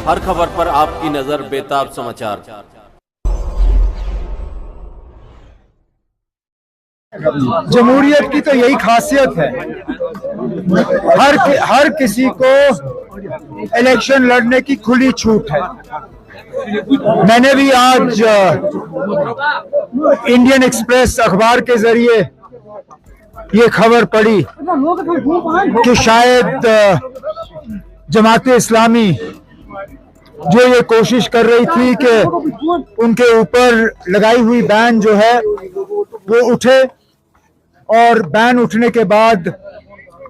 हर खबर पर आपकी नजर बेताब समाचार। जमहूरियत की तो यही खासियत है, हर किसी को इलेक्शन लड़ने की खुली छूट है। मैंने भी आज इंडियन एक्सप्रेस अखबार के जरिए ये खबर पढ़ी कि शायद जमाते इस्लामी जो ये कोशिश कर रही थी कि उनके ऊपर लगाई हुई बैन जो है वो उठे, और बैन उठने के बाद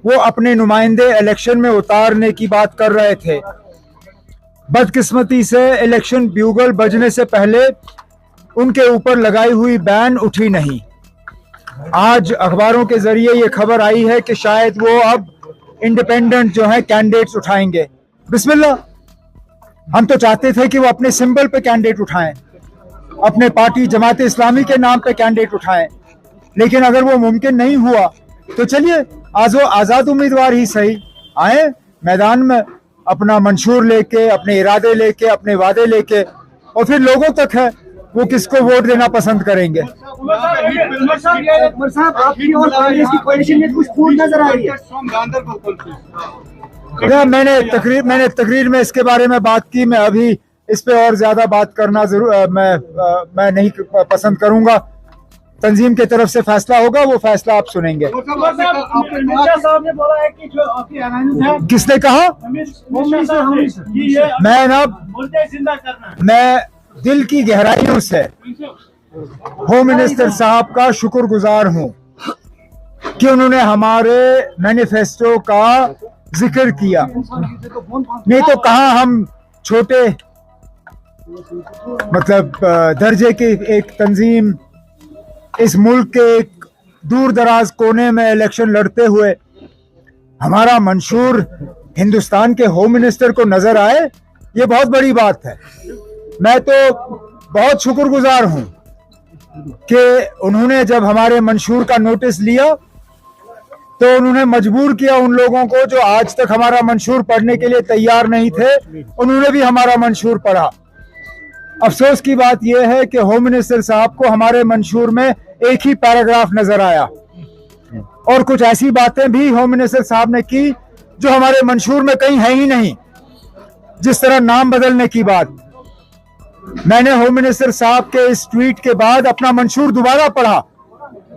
वो अपने नुमाइंदे इलेक्शन में उतारने की बात कर रहे थे। बदकिस्मती से इलेक्शन ब्यूगल बजने से पहले उनके ऊपर लगाई हुई बैन उठी नहीं। आज अखबारों के जरिए ये खबर आई है कि शायद वो अब इंडिपेंडेंट जो है कैंडिडेट्स उठाएंगे। बिस्मिल्लाह, हम तो चाहते थे कि वो अपने सिंबल पे कैंडिडेट उठाएं, अपने पार्टी जमाते इस्लामी के नाम पे कैंडिडेट उठाएं, लेकिन अगर वो मुमकिन नहीं हुआ तो चलिए आजाद उम्मीदवार ही सही आए मैदान में, अपना मंशूर लेके, अपने इरादे लेके, अपने वादे लेके, और फिर लोगों तक है वो किसको वोट देना पसंद करेंगे। मैंने तकरीर में इसके बारे में बात की। मैं अभी इस पे और ज्यादा बात करना मैं नहीं पसंद करूंगा। तंजीम की तरफ से फैसला होगा, वो फैसला आप सुनेंगे। साहब ने बोला है कि जो आपकी है, किसने कहा? मैं दिल की गहराइयों से होम मिनिस्टर साहब का शुक्रगुजार हूं कि उन्होंने हमारे मैनिफेस्टो का जिक्र किया। नहीं तो कहाँ हम छोटे दर्जे की एक तंजीम इस मुल्क के एक दूर दराज कोने में इलेक्शन लड़ते हुए हमारा मंशूर हिंदुस्तान के होम मिनिस्टर को नजर आए, ये बहुत बड़ी बात है। मैं तो बहुत शुक्रगुजार हूं कि उन्होंने जब हमारे मंशूर का नोटिस लिया तो उन्होंने मजबूर किया उन लोगों को जो आज तक हमारा मंशूर पढ़ने के लिए तैयार नहीं थे, उन्होंने भी हमारा मंशूर पढ़ा। अफसोस की बात यह है कि होम मिनिस्टर साहब को हमारे मंशूर में एक ही पैराग्राफ नजर आया, और कुछ ऐसी बातें भी होम मिनिस्टर साहब ने की जो हमारे मंशूर में कहीं है ही नहीं, जिस तरह नाम बदलने की बात। मैंने होम मिनिस्टर साहब के इस ट्वीट के बाद अपना मंशूर दोबारा पढ़ा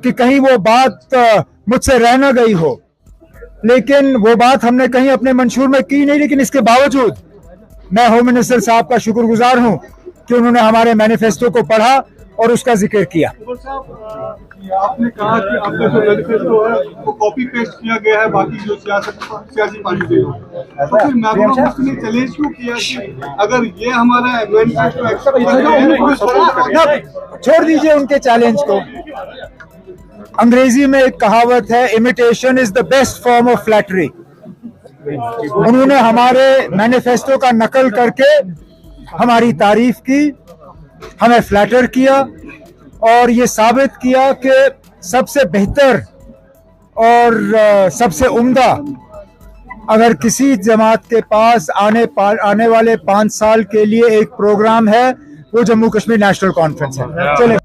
कि कहीं वो बात मुझसे रह न गई हो, लेकिन वो बात हमने कहीं अपने मंशूर में की नहीं। लेकिन इसके बावजूद मैं होम मिनिस्टर साहब का शुक्रगुजार हूं कि उन्होंने हमारे मैनिफेस्टो को पढ़ा और उसका जिक्र किया। आपने कहा कि आपका जो मैनिफेस्टो है वो कॉपी पेस्ट किया गया है बाकी जो सियासी पार्टी से, तो फिर महबूबा मुफ्ती ने चैलेंज क्यों किया कि अगर ये हमारा मैनिफेस्टो एक्सेप्ट छोड़ दीजिए उनके चैलेंज को। अंग्रेजी में एक कहावत है, imitation is the best form of flattery. उन्होंने हमारे मैनिफेस्टो का नकल करके हमारी तारीफ की, हमें फ्लैटर किया और ये साबित किया कि सबसे बेहतर और सबसे उम्दा अगर किसी जमात के पास आने वाले 5 साल के लिए एक प्रोग्राम है वो जम्मू कश्मीर नेशनल कॉन्फ्रेंस है। चले।